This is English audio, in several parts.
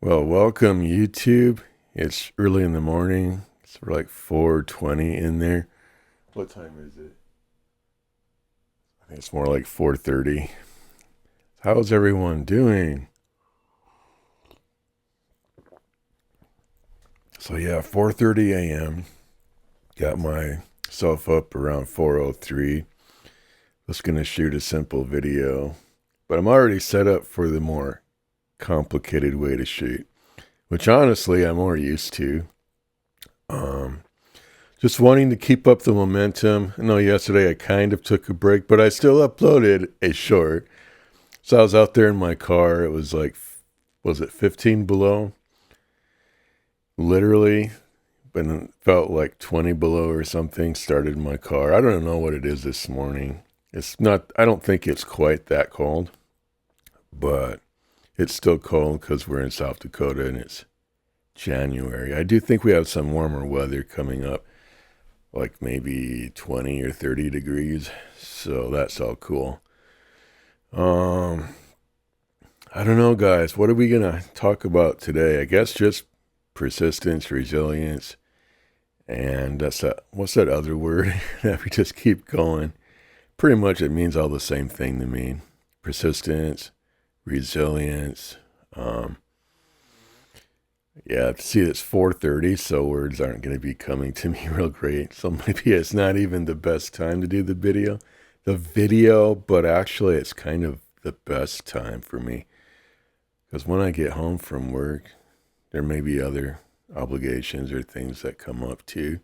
Well, welcome YouTube. It's early in the morning. It's like 4:20 in there. What time is it? I think it's more like 4:30. How's everyone doing? So yeah, 4:30 a.m. Got myself up around 4:03. Just gonna shoot a simple video, but I'm already set up for the more complicated way to shoot, which honestly I'm more used to. Um, Just wanting to keep up the momentum. I know yesterday I kind of took a break, but I still uploaded a short. So I was out there in my car. It was like, was it 15 below? Literally, but it felt like 20 below or something. Started in my car. I don't know what it is this morning. It's not, I don't think it's quite that cold, but it's still cold because we're in South Dakota and it's January. I do think we have some warmer weather coming up, like maybe 20 or 30 degrees. So that's all cool. Um, I don't know, guys. What are we going to talk about today? I guess just persistence, resilience, and what's that other word that we just keep going? Pretty much it means all the same thing to me. Persistence, resilience. Um, yeah, see, it's 4:30, so words aren't going to be coming to me real great. So maybe it's not even the best time to do the video, but actually it's kind of the best time for me because when I get home from work, there may be other obligations or things that come up too.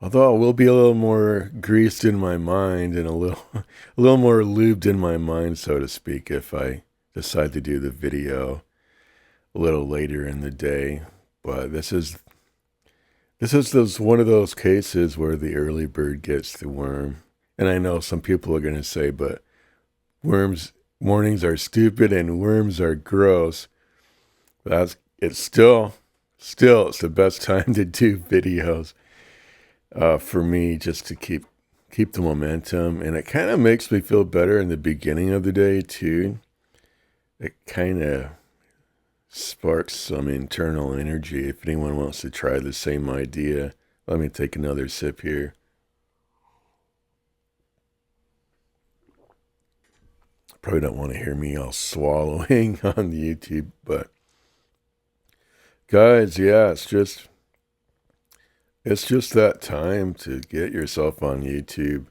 Although I will be a little more greased in my mind and a little a little more lubed in my mind, so to speak, if I decide to do the video a little later in the day. But this is one of those cases where the early bird gets the worm. And I know some people are going to say, but worms mornings are stupid and worms are gross. That's it's still it's the best time to do videos for me, just to keep the momentum, and it kind of makes me feel better in the beginning of the day too. It kind of sparks some internal energy. If anyone wants to try the same idea, let me take another sip here. Probably don't want to hear me all swallowing on YouTube, but guys, yeah, it's just that time to get yourself on YouTube.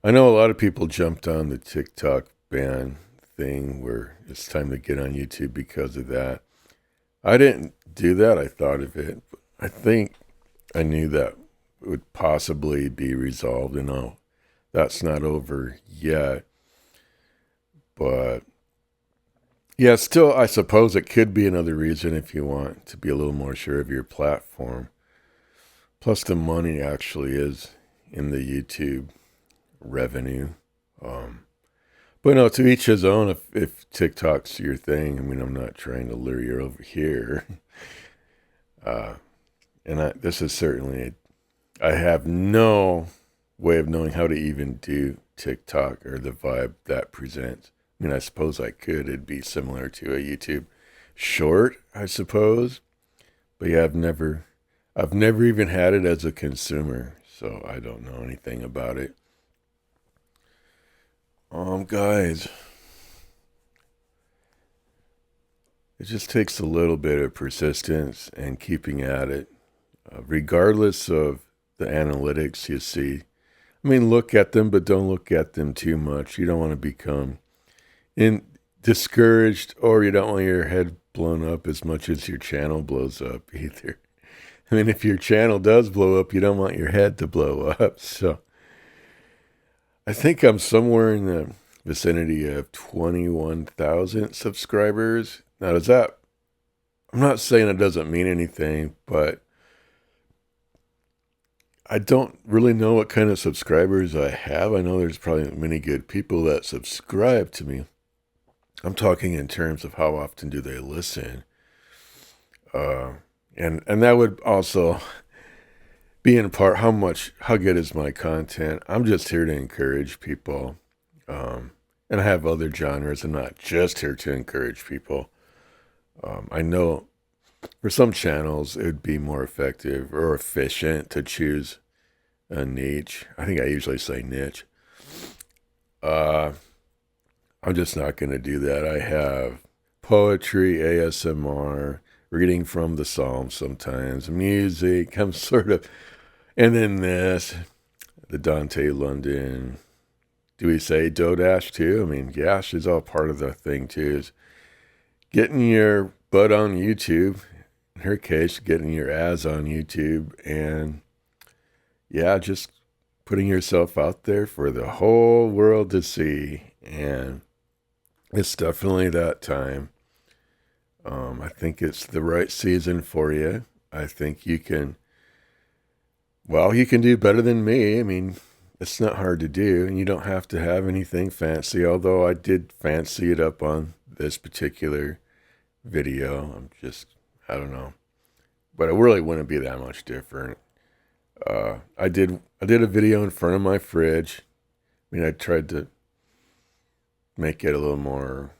I know a lot of people jumped on the TikTok ban thing where it's time to get on YouTube because of that. I didn't do that. I thought of it. I think I knew that it would possibly be resolved, and no, that's not over yet. But yeah, still, I suppose it could be another reason if you want to be a little more sure of your platform. Plus, the money actually is in the YouTube revenue. Um, but no, to each his own. If TikTok's your thing, I mean, I'm not trying to lure you over here. Uh, this is certainly, I have no way of knowing how to even do TikTok or the vibe that presents. I mean, I suppose I could. It'd be similar to a YouTube short, I suppose. But yeah, I've never even had it as a consumer, so I don't know anything about it. Guys, it just takes a little bit of persistence and keeping at it, regardless of the analytics you see. I mean, look at them, but don't look at them too much. You don't want to become in discouraged, or you don't want your head blown up as much as your channel blows up either. I mean, if your channel does blow up, you don't want your head to blow up. So I think I'm somewhere in the vicinity of 21,000 subscribers. Now, I'm not saying it doesn't mean anything, but I don't really know what kind of subscribers I have. I know there's probably many good people that subscribe to me. I'm talking in terms of how often do they listen. Uh, and that would also be in part how good is my content. I'm just here to encourage people. And I have other genres. I'm not just here to encourage people. I know for some channels it would be more effective or efficient to choose a niche. I think I usually say niche. Uh, I'm just not going to do that. I have poetry, ASMR, reading from the Psalms sometimes, music. I'm sort of, and then this, the Dante London. Do we say Dodash too? I mean, Gash is all part of the thing too. Is getting your butt on YouTube. In her case, getting your ass on YouTube, and yeah, just putting yourself out there for the whole world to see. And it's definitely that time. I think it's the right season for you. I think you can, well, you can do better than me. I mean, it's not hard to do, and you don't have to have anything fancy, although I did fancy it up on this particular video. I don't know. But it really wouldn't be that much different. I did a video in front of my fridge. I mean, I tried to make it a little more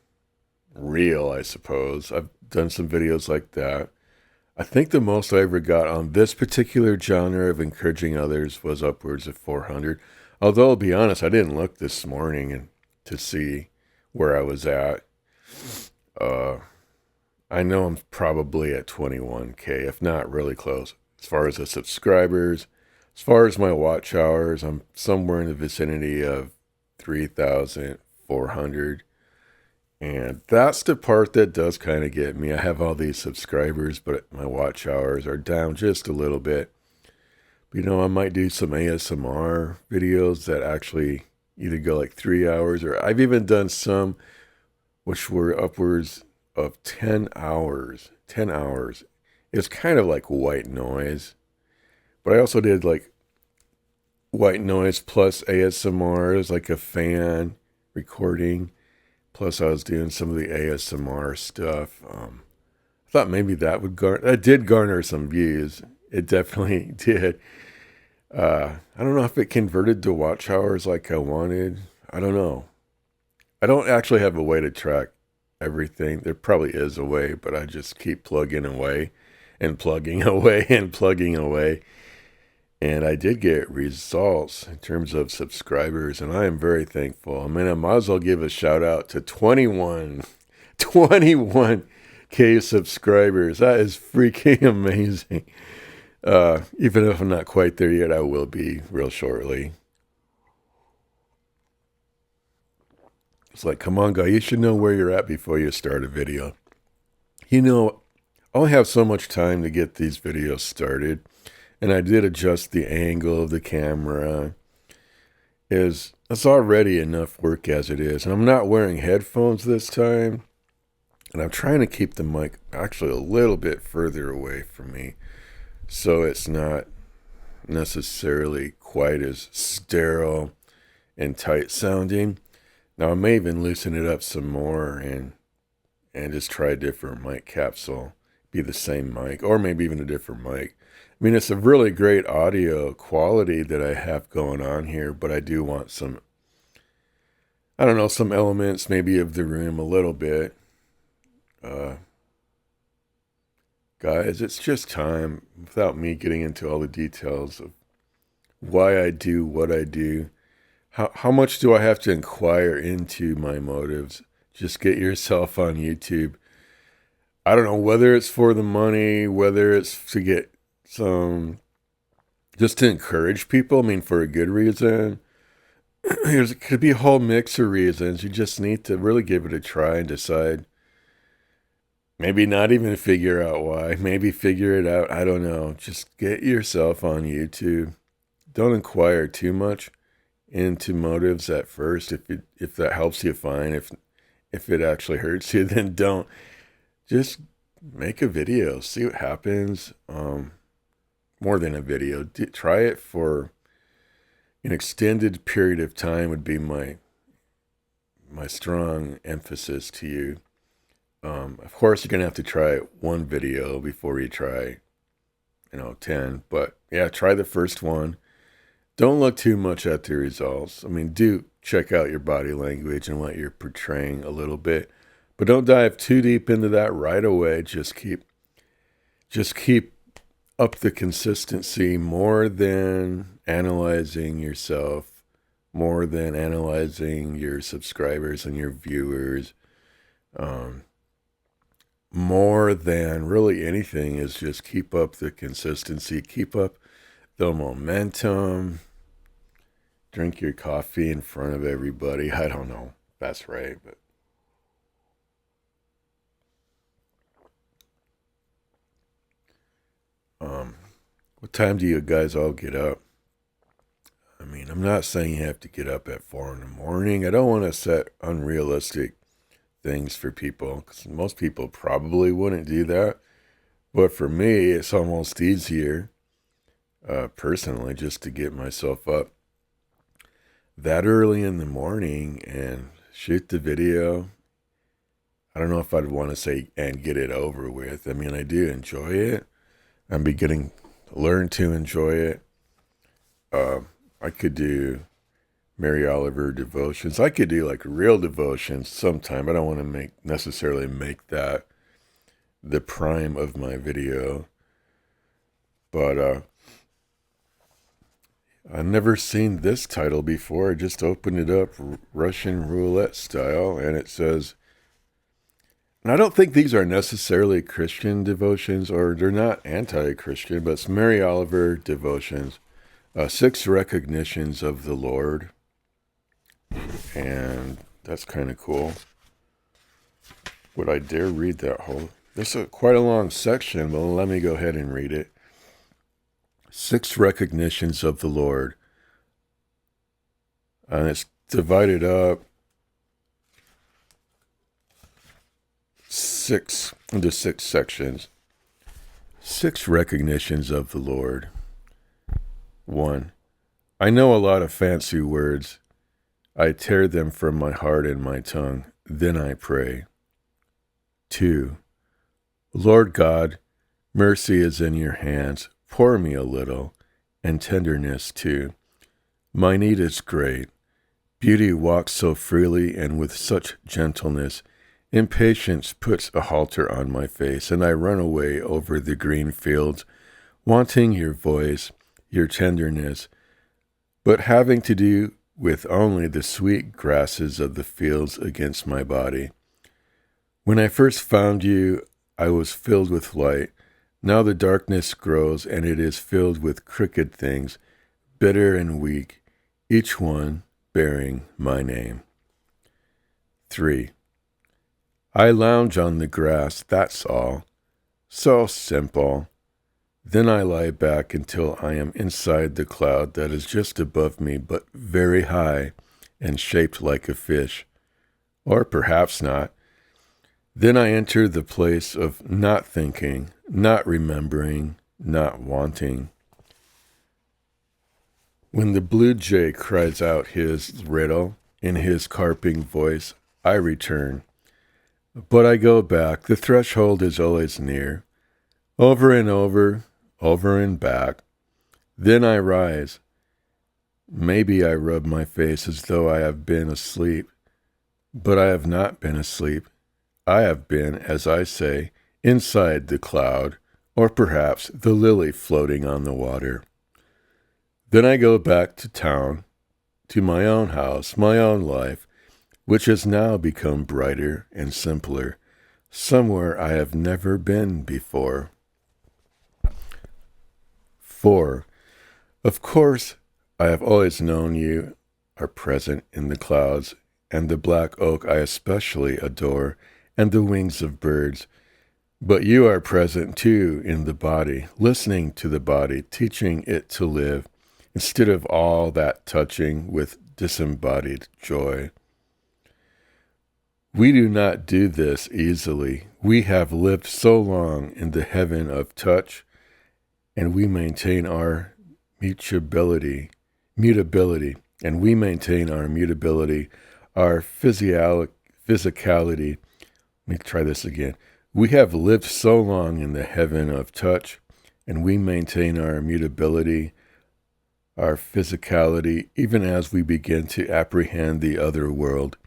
real, I suppose. I've done some videos like that. I think the most I ever got on this particular genre of encouraging others was upwards of 400. Although, I'll be honest, I didn't look this morning and to see where I was at. Uh, I know I'm probably at 21K, if not really close. As far as the subscribers, as far as my watch hours, I'm somewhere in the vicinity of 3,400. And that's the part that does kind of get me. I have all these subscribers, but my watch hours are down just a little bit. But, I might do some ASMR videos that actually either go like 3 hours, or I've even done some which were upwards of 10 hours. 10 hours. It's kind of like white noise. But I also did like white noise plus ASMR as like a fan recording. Plus, I was doing some of the ASMR stuff. I thought maybe that did garner some views. It definitely did. I don't know if it converted to watch hours like I wanted. I don't know. I don't actually have a way to track everything. There probably is a way, but I just keep plugging away and plugging away and plugging away. And I did get results in terms of subscribers, and I am very thankful. I mean, I might as well give a shout out to 21K subscribers. That is freaking amazing. Even if I'm not quite there yet, I will be real shortly. It's like, come on, guy, you should know where you're at before you start a video. I only have so much time to get these videos started. And I did adjust the angle of the camera. It's already enough work as it is. And I'm not wearing headphones this time. And I'm trying to keep the mic actually a little bit further away from me, so it's not necessarily quite as sterile and tight sounding. Now I may even loosen it up some more and just try a different mic capsule. Be the same mic, or maybe even a different mic. I mean, it's a really great audio quality that I have going on here, but I do want some, I don't know, some elements maybe of the room a little bit. Guys, it's just time, without me getting into all the details of why I do what I do. How much do I have to inquire into my motives? Just get yourself on YouTube. I don't know whether it's for the money, whether it's to get some, just to encourage people. I mean, for a good reason. It could be a whole mix of reasons. You just need to really give it a try and decide. Maybe not even figure out why. Maybe figure it out. I don't know. Just get yourself on YouTube. Don't inquire too much into motives at first. If that helps you, fine. If it actually hurts you, then don't. Just make a video. See what happens. More than a video. Try it for an extended period of time would be my strong emphasis to you. Of course, you're going to have to try one video before you try, 10. But yeah, try the first one. Don't look too much at the results. I mean, do check out your body language and what you're portraying a little bit. But don't dive too deep into that right away. Just keep up the consistency more than analyzing yourself, more than analyzing your subscribers and your viewers. More than really anything is just keep up the consistency, keep up the momentum, drink your coffee in front of everybody. I don't know if that's right, but what time do you guys all get up? I mean, I'm not saying you have to get up at 4 in the morning. I don't want to set unrealistic things for people because most people probably wouldn't do that. But for me, it's almost easier, personally, just to get myself up that early in the morning and shoot the video. I don't know if I'd want to say and get it over with. I mean, I do enjoy it. I'm beginning to learn to enjoy it. I could do Mary Oliver devotions. I could do like real devotions sometime. I don't want to necessarily make that the prime of my video. But I've never seen this title before. I just opened it up, Russian roulette style, and it says, and I don't think these are necessarily Christian devotions, or they're not anti-Christian, but it's Mary Oliver devotions, 6 recognitions of the Lord, and that's kind of cool. Would I dare read that whole? This is quite a long section, but let me go ahead and read it. 6 recognitions of the Lord, and it's divided up into 6 sections. 6 recognitions of the Lord. 1. I know a lot of fancy words. I tear them from my heart and my tongue. Then I pray. 2. Lord God, mercy is in your hands. Pour me a little, and tenderness too. My need is great. Beauty walks so freely and with such gentleness. Impatience puts a halter on my face, and I run away over the green fields, wanting your voice, your tenderness, but having to do with only the sweet grasses of the fields against my body. When I first found you, I was filled with light. Now the darkness grows, and it is filled with crooked things, bitter and weak, each one bearing my name. 3. I lounge on the grass, that's all. So simple. Then I lie back until I am inside the cloud that is just above me, but very high and shaped like a fish. Or perhaps not. Then I enter the place of not thinking, not remembering, not wanting. When the blue jay cries out his riddle in his carping voice, I return. But I go back. The threshold is always near. Over and over and back. Then I rise. Maybe I rub my face as though I have been asleep. But I have not been asleep. I have been, as I say, inside the cloud, or perhaps the lily floating on the water. Then I go back to town, to my own house, my own life, which has now become brighter and simpler, somewhere I have never been before. 4. Of course, I have always known you are present in the clouds, and the black oak I especially adore, and the wings of birds. But you are present too in the body, listening to the body, teaching it to live, instead of all that touching with disembodied joy. We do not do this easily. We have lived so long in the heaven of touch, and we maintain our mutability, and we maintain our mutability, our physicality. Let me try this again. We have lived so long in the heaven of touch, and we maintain our mutability, our physicality, even as we begin to apprehend the other world.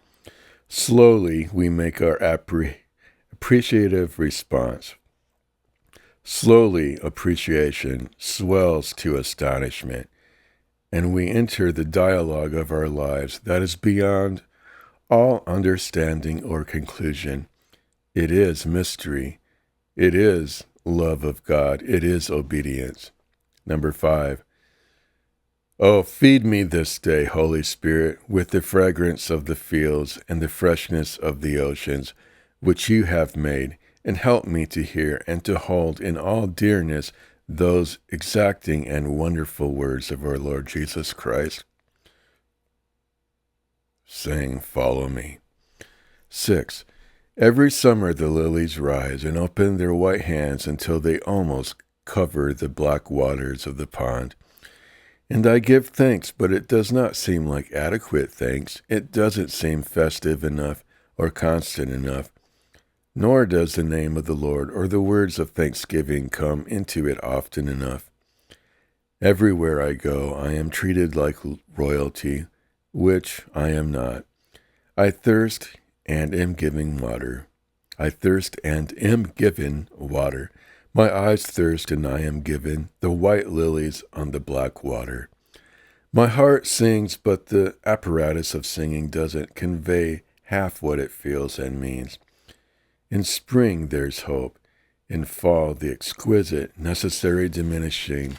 Slowly, we make our appreciative response. Slowly, appreciation swells to astonishment, and we enter the dialogue of our lives that is beyond all understanding or conclusion. It is mystery. It is love of God. It is obedience. Number 5. Oh, feed me this day, Holy Spirit, with the fragrance of the fields and the freshness of the oceans, which you have made, and help me to hear and to hold in all dearness those exacting and wonderful words of our Lord Jesus Christ, saying, "Follow me." 6. Every summer the lilies rise and open their white hands until they almost cover the black waters of the pond. And I give thanks, but it does not seem like adequate thanks. It doesn't seem festive enough or constant enough, nor does the name of the Lord or the words of thanksgiving come into it often enough. Everywhere I go, I am treated like royalty, which I am not. I thirst and am given water. I thirst and am given water. My eyes thirst, and I am given the white lilies on the black water. My heart sings, but the apparatus of singing doesn't convey half what it feels and means. In spring there's hope. In fall the exquisite, necessary diminishing.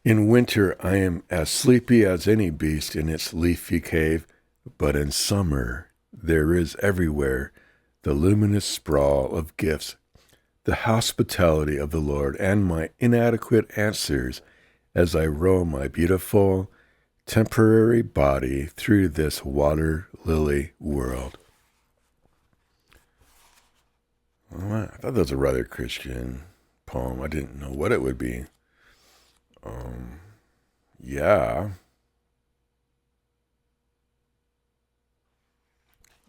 In winter I am as sleepy as any beast in its leafy cave, but in summer there is everywhere the luminous sprawl of gifts, the hospitality of the Lord, and my inadequate answers as I row my beautiful, temporary body through this water lily world. Well, I thought that was a rather Christian poem. I didn't know what it would be. Yeah.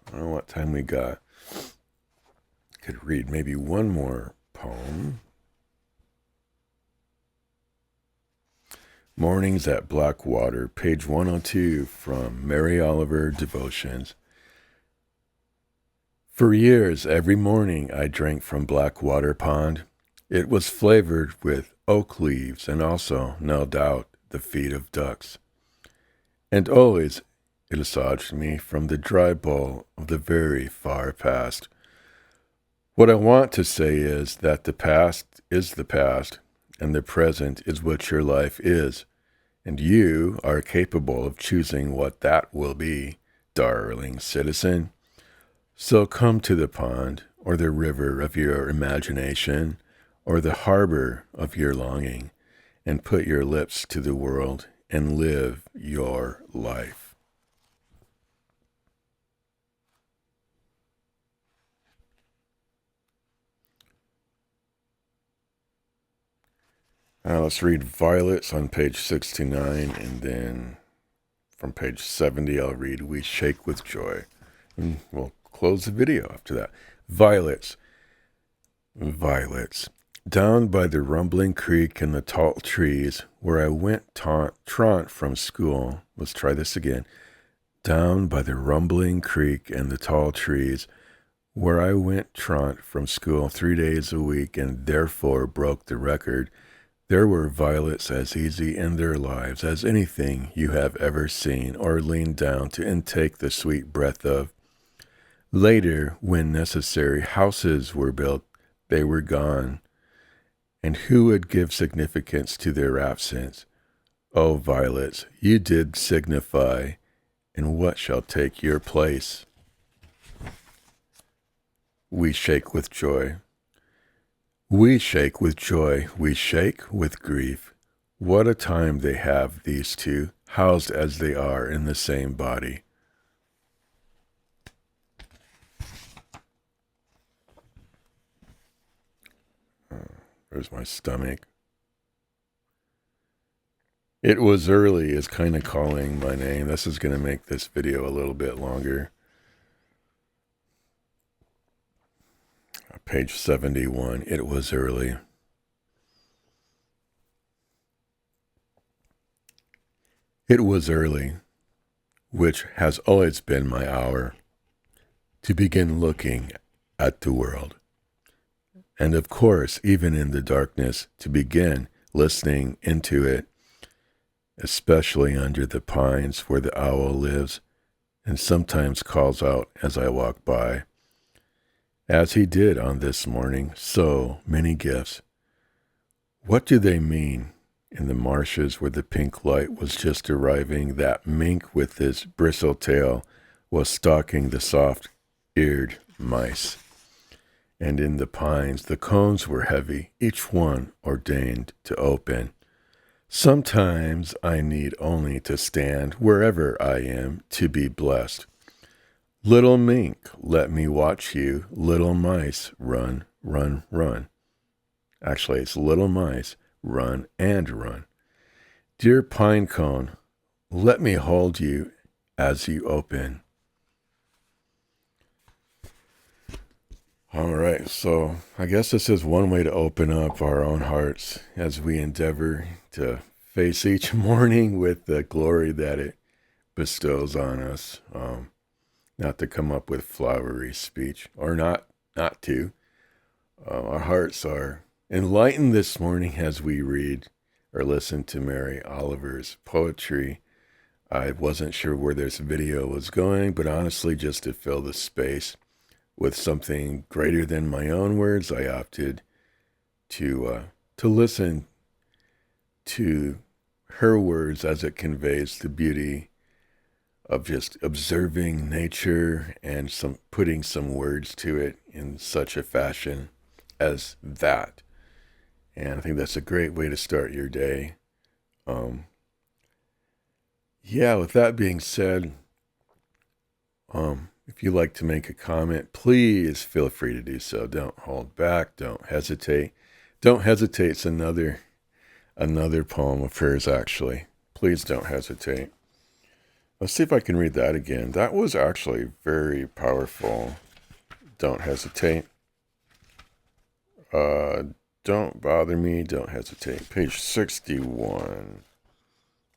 I don't know what time we got. Could read maybe one more poem. Mornings at Blackwater, page 102 from Mary Oliver Devotions. For years, every morning I drank from Blackwater Pond. It was flavored with oak leaves and also, no doubt, the feet of ducks. And always it assuaged me from the dry bowl of the very far past. What I want to say is that the past is the past, and the present is what your life is, and you are capable of choosing what that will be, darling citizen. So come to the pond, or the river of your imagination, or the harbor of your longing, and put your lips to the world and live your life. Let's read Violets on page 69, and then from page 70 I'll read We Shake with Joy. And we'll close the video after that. Violets. Violets. Down by the rumbling creek and the tall trees, where I went traunt from school. Let's try this again. Down by the rumbling creek and the tall trees, where I went traunt from school 3 days a week and therefore broke the record, there were violets as easy in their lives as anything you have ever seen or leaned down to intake the sweet breath of. Later, when necessary, houses were built, they were gone. And who would give significance to their absence? O violets, you did signify, and what shall take your place? We shake with joy. We shake with joy, we shake with grief. What a time they have, these two, housed as they are in the same body. There's my stomach. It was early is kind of calling my name. This is going to make this video a little bit longer. Page 71, it was early. It was early, which has always been my hour. to begin looking at the world. And of course, even in the darkness, to begin listening into it, especially under the pines where the owl lives and sometimes calls out as I walk by. As he did on this morning, so many gifts. What do they mean? In the marshes where the pink light was just arriving, that mink with his bristle tail was stalking the soft-eared mice. And in the pines, the cones were heavy, each one ordained to open. Sometimes I need only to stand wherever I am to be blessed. Little mink, let me watch you. Little mice, run, run, run. Actually, it's little mice, run and run. Dear pine cone, let me hold you as you open. All right, so I guess this is one way to open up our own hearts as we endeavor to face each morning with the glory that it bestows on us. Not to come up with flowery speech, or not to. Our hearts are enlightened this morning as we read or listen to Mary Oliver's poetry. I wasn't sure where this video was going, but honestly, just to fill the space with something greater than my own words, I opted to listen to her words as it conveys the beauty of just observing nature and putting some words to it in such a fashion as that. And I think that's a great way to start your day. With that being said, if you'd like to make a comment, please feel free to do so. Don't hold back. Don't hesitate. Don't hesitate. It's another poem of hers, actually. Please don't hesitate. Let's see if I can read that again. That was actually very powerful. Don't hesitate. Don't bother me. Don't hesitate. Page 61.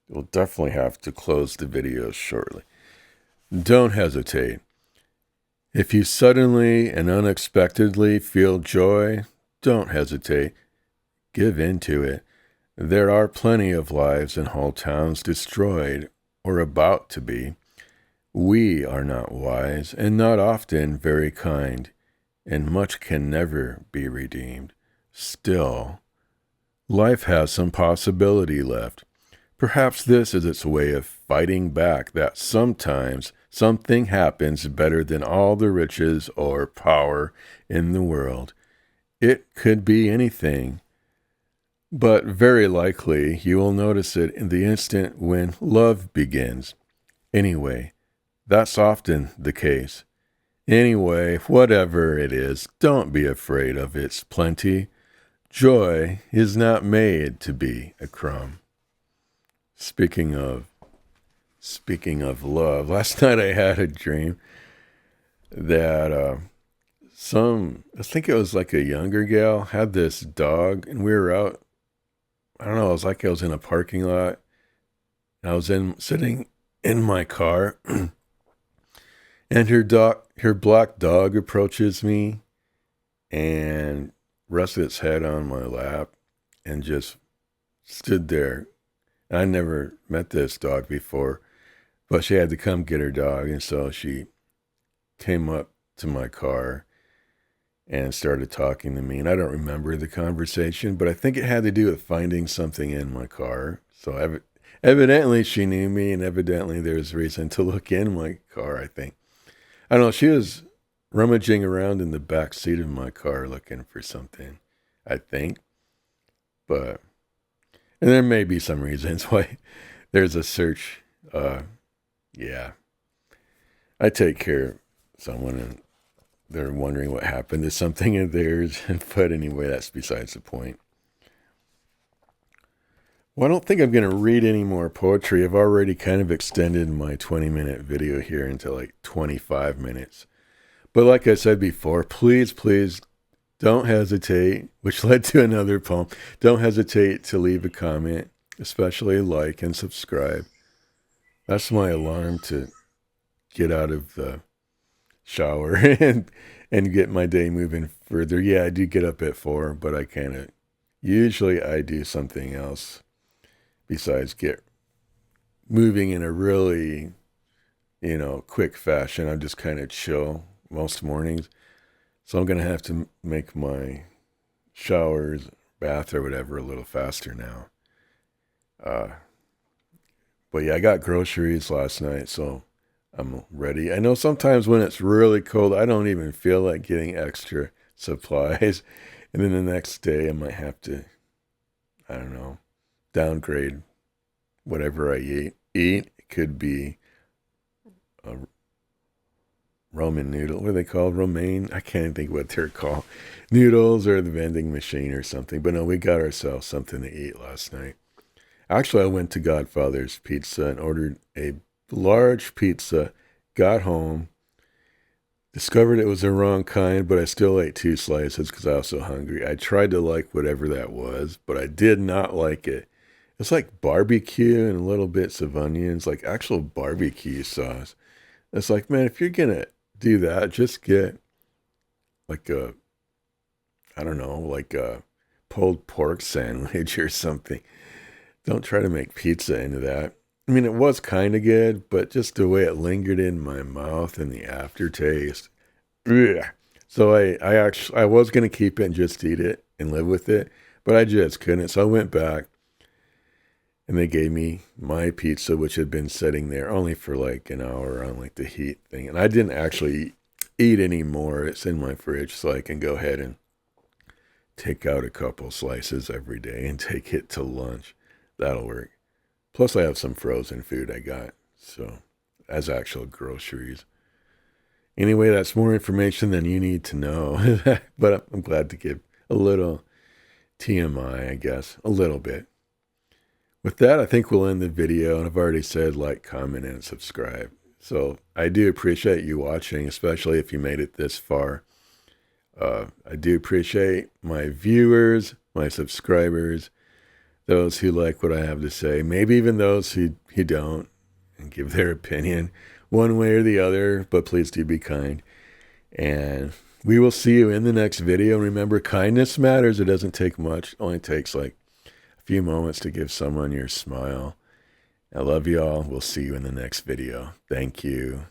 We'll definitely have to close the video shortly. Don't hesitate. If you suddenly and unexpectedly feel joy, don't hesitate. Give in to it. There are plenty of lives and whole towns destroyed or about to be. We are not wise and not often very kind, and much can never be redeemed. Still, life has some possibility left. Perhaps this is its way of fighting back that sometimes something happens better than all the riches or power in the world. It could be anything, but very likely you will notice it in the instant when love begins. Anyway, that's often the case. Anyway, whatever it is, don't be afraid of its plenty. Joy is not made to be a crumb. Speaking of love, last night I had a dream that I think it was like a younger gal, had this dog, and we were out, I don't know, it was like I was in a parking lot. I was sitting in my car, and her black dog approaches me and rested its head on my lap and just stood there. I never met this dog before, but she had to come get her dog, and so she came up to my car and started talking to me. And I don't remember the conversation, but I think it had to do with finding something in my car. So evidently she knew me, and evidently there's reason to look in my car, I think. I don't know, she was rummaging around in the back seat of my car looking for something, I think. And there may be some reasons why there's a search. I take care of someone and they're wondering what happened to something of theirs. But anyway, that's besides the point. Well, I don't think I'm going to read any more poetry. I've already kind of extended my 20-minute video here into like 25 minutes. But like I said before, please don't hesitate, which led to another poem. Don't hesitate to leave a comment, especially like and subscribe. That's my alarm to get out of the shower and get my day moving further. Yeah, I do get up at 4, but I kind of usually I do something else besides get moving in a really, quick fashion. I'm just kind of chill most mornings. So I'm going to have to make my showers, bath, or whatever a little faster now. But yeah, I got groceries last night, so I'm ready. I know sometimes when it's really cold, I don't even feel like getting extra supplies. And then the next day, I might have to, I don't know, downgrade whatever I eat. It could be a Roman noodle. What are they called? Romaine? I can't think what they're called. Noodles or the vending machine or something. But no, we got ourselves something to eat last night. Actually, I went to Godfather's Pizza and ordered a large pizza, got home, discovered it was the wrong kind, but I still ate 2 slices because I was so hungry. I tried to like whatever that was, but I did not like it. It's like barbecue and little bits of onions, like actual barbecue sauce. It's like, man, if you're going to do that, just get like I don't know, like a pulled pork sandwich or something. Don't try to make pizza into that. I mean, it was kind of good, but just the way it lingered in my mouth and the aftertaste. Ugh. So I was going to keep it and just eat it and live with it, but I just couldn't. So I went back and they gave me my pizza, which had been sitting there only for like an hour on like the heat thing. And I didn't actually eat any more. It's in my fridge so I can go ahead and take out a couple slices every day and take it to lunch. That'll work. Plus, I have some frozen food I got, so as actual groceries. Anyway, that's more information than you need to know, but I'm glad to give a little TMI, I guess, a little bit. With that, I think we'll end the video, and I've already said like, comment, and subscribe. So I do appreciate you watching, especially if you made it this far. I do appreciate my viewers, my subscribers, those who like what I have to say, maybe even those who don't, and give their opinion one way or the other, but please do be kind. And we will see you in the next video. Remember, kindness matters. It doesn't take much. It only takes like a few moments to give someone your smile. I love you all. We'll see you in the next video. Thank you.